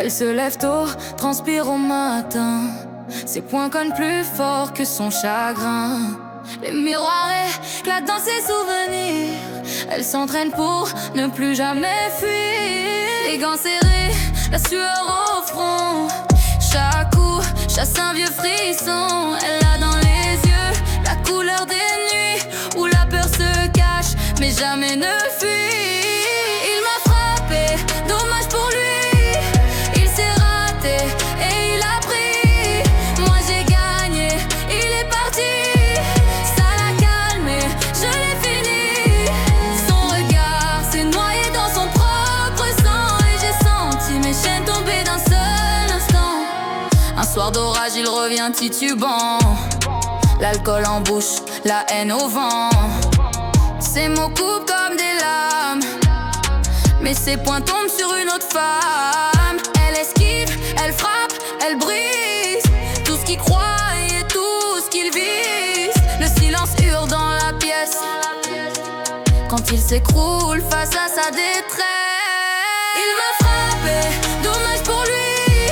Elle se lève tôt, transpire au matin. Ses poings cognent plus fort que son chagrin. Les miroirs éclatent dans ses souvenirs. Elle s'entraîne pour ne plus jamais fuir. Les gants serrés, la sueur au front. Chaque coup chasse un vieux frisson. Elle a dans les yeux la couleur des nuits où la peur se cache mais jamais ne fuit. Il m'a frappé, dommage pour lui. Il s'est raté et il a pris. Moi j'ai gagné, il est parti. Ça l'a calmé, je l'ai fini. Son regard s'est noyé dans son propre sang. Et j'ai senti mes chaînes tomber d'un seul instant. Un soir d'orage il revient titubant. L'alcool en bouche, la haine au vent. Ses mots coupent comme des lames, mais ses poings tombent sur une autre femme. Elle esquive, elle frappe, elle brise tout ce qu'il croit et tout ce qu'il vise. Le silence hurle dans la pièce quand il s'écroule face à sa détresse. Il m'a frappé, dommage pour lui.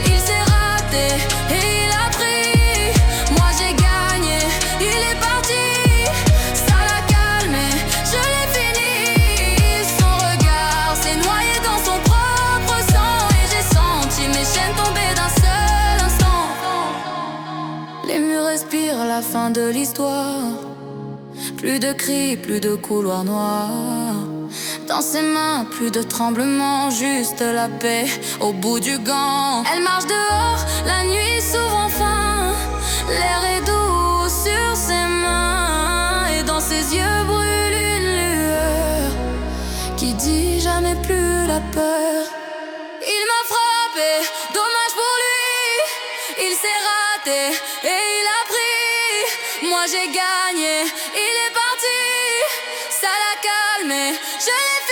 Il s'est raté et il a pris. Moi j'ai gagné, il est parti. Ça l'a calmé, je l'ai fini. Son regard s'est noyé dans son propre sang. Et j'ai senti mes chaînes tomber d'un seul instant. Les murs respirent la fin de l'histoire. Plus de cris, plus de couloirs noirs. Dans ses mains, plus de tremblements, juste la paix au bout du gant. Elle marche dehors, la nuit s'ouvre enfin. L'air est doux sur ses mains. Et dans ses yeux brûle une lueur qui dit jamais plus la peur. Il m'a frappé, dommage pour lui. Il s'est raté et il a pris. Moi j'ai gagné, il est parti. Ça l'a calmé, je l'ai